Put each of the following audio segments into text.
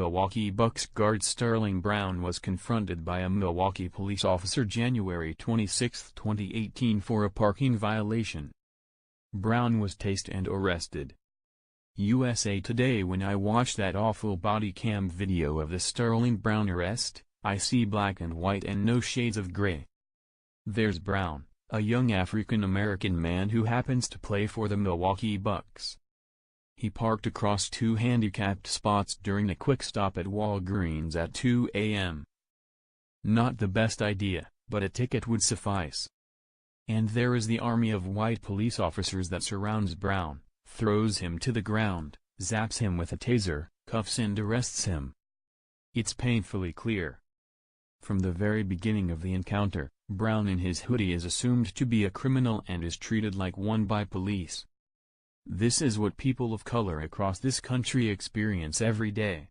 Milwaukee Bucks guard Sterling Brown was confronted by a Milwaukee police officer January 26, 2018 for a parking violation. Brown was tased and arrested. USA Today: When I watch that awful body cam video of the Sterling Brown arrest, I see black and white and no shades of gray. There's Brown, a young African-American man who happens to play for the Milwaukee Bucks. He parked across two handicapped spots during a quick stop at Walgreens at 2 a.m. Not the best idea, but a ticket would suffice. And there is the army of white police officers that surrounds Brown, throws him to the ground, zaps him with a taser, cuffs and arrests him. It's painfully clear. From the very beginning of the encounter, Brown in his hoodie is assumed to be a criminal and is treated like one by police. This is what people of color across this country experience every day.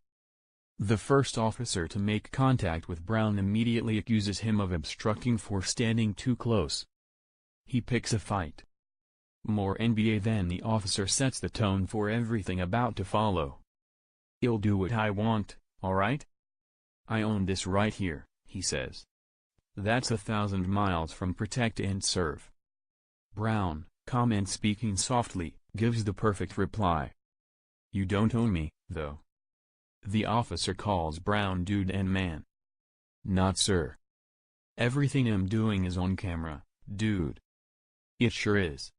The first officer to make contact with Brown immediately accuses him of obstructing for standing too close. He picks a fight. More NBA than the officer sets the tone for everything about to follow. "I'll do what I want, alright? I own this right here," he says. That's 1,000 miles from protect and serve. Brown, calm and speaking softly, gives the perfect reply. "You don't own me, though." The officer calls Brown dude and man. "Not sir. Everything I'm doing is on camera, dude." It sure is.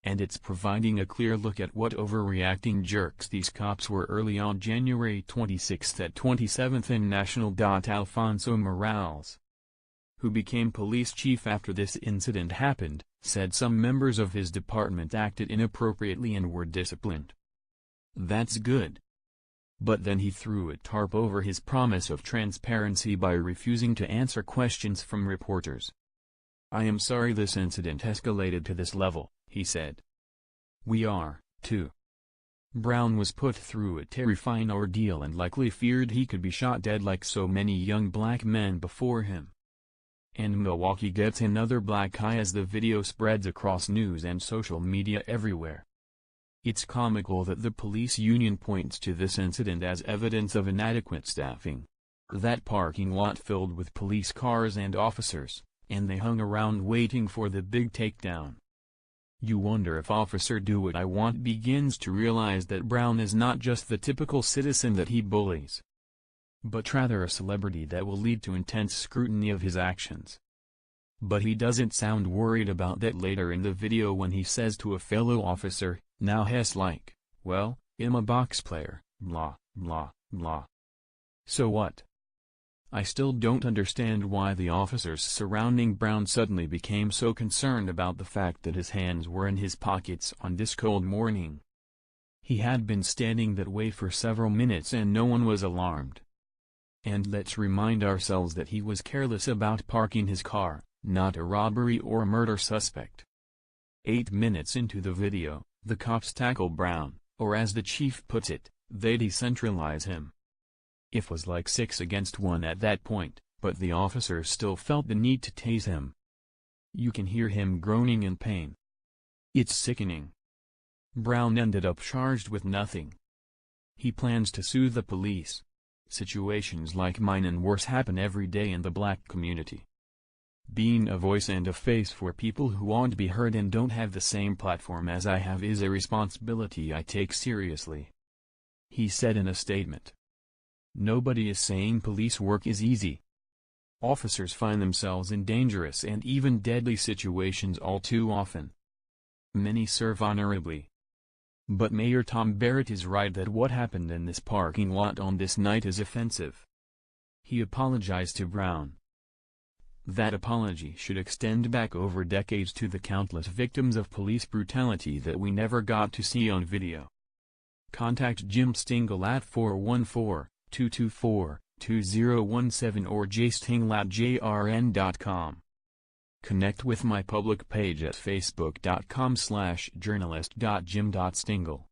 And it's providing a clear look at what overreacting jerks these cops were early on January 26 at 27th and National. Alfonso Morales, who became police chief after this incident happened, said some members of his department acted inappropriately and were disciplined. That's good. But then he threw a tarp over his promise of transparency by refusing to answer questions from reporters. "I am sorry this incident escalated to this level," he said. "We are, too." Brown was put through a terrifying ordeal and likely feared he could be shot dead like so many young black men before him. And Milwaukee gets another black eye as the video spreads across news and social media everywhere. It's comical that the police union points to this incident as evidence of inadequate staffing. That parking lot filled with police cars and officers, and they hung around waiting for the big takedown. You wonder if Officer Do What I Want begins to realize that Brown is not just the typical citizen that he bullies, but rather a celebrity that will lead to intense scrutiny of his actions. But he doesn't sound worried about that later in the video when he says to a fellow officer, "Now Hess like, well, I'm a box player, blah, blah, blah." So what? I still don't understand why the officers surrounding Brown suddenly became so concerned about the fact that his hands were in his pockets on this cold morning. He had been standing that way for several minutes and no one was alarmed. And let's remind ourselves that he was careless about parking his car, not a robbery or murder suspect. 8 minutes into the video, the cops tackle Brown, or as the chief puts it, they decentralize him. It was like 6 against 1 at that point, but the officers still felt the need to tase him. You can hear him groaning in pain. It's sickening. Brown ended up charged with nothing. He plans to sue the police. Situations like mine and worse happen every day in the black community. Being a voice and a face for people who want to be heard and don't have the same platform as I have is a responsibility I take seriously," he said in a statement. Nobody is saying police work is easy. Officers find themselves in dangerous and even deadly situations all too often. Many serve honorably. But Mayor Tom Barrett is right that what happened in this parking lot on this night is offensive. He apologized to Brown. That apology should extend back over decades to the countless victims of police brutality that we never got to see on video. Contact Jim Stingle at 414-224-2017 or jstingle@jrn.com. Connect with my public page at facebook.com/journalist.jim.stingle.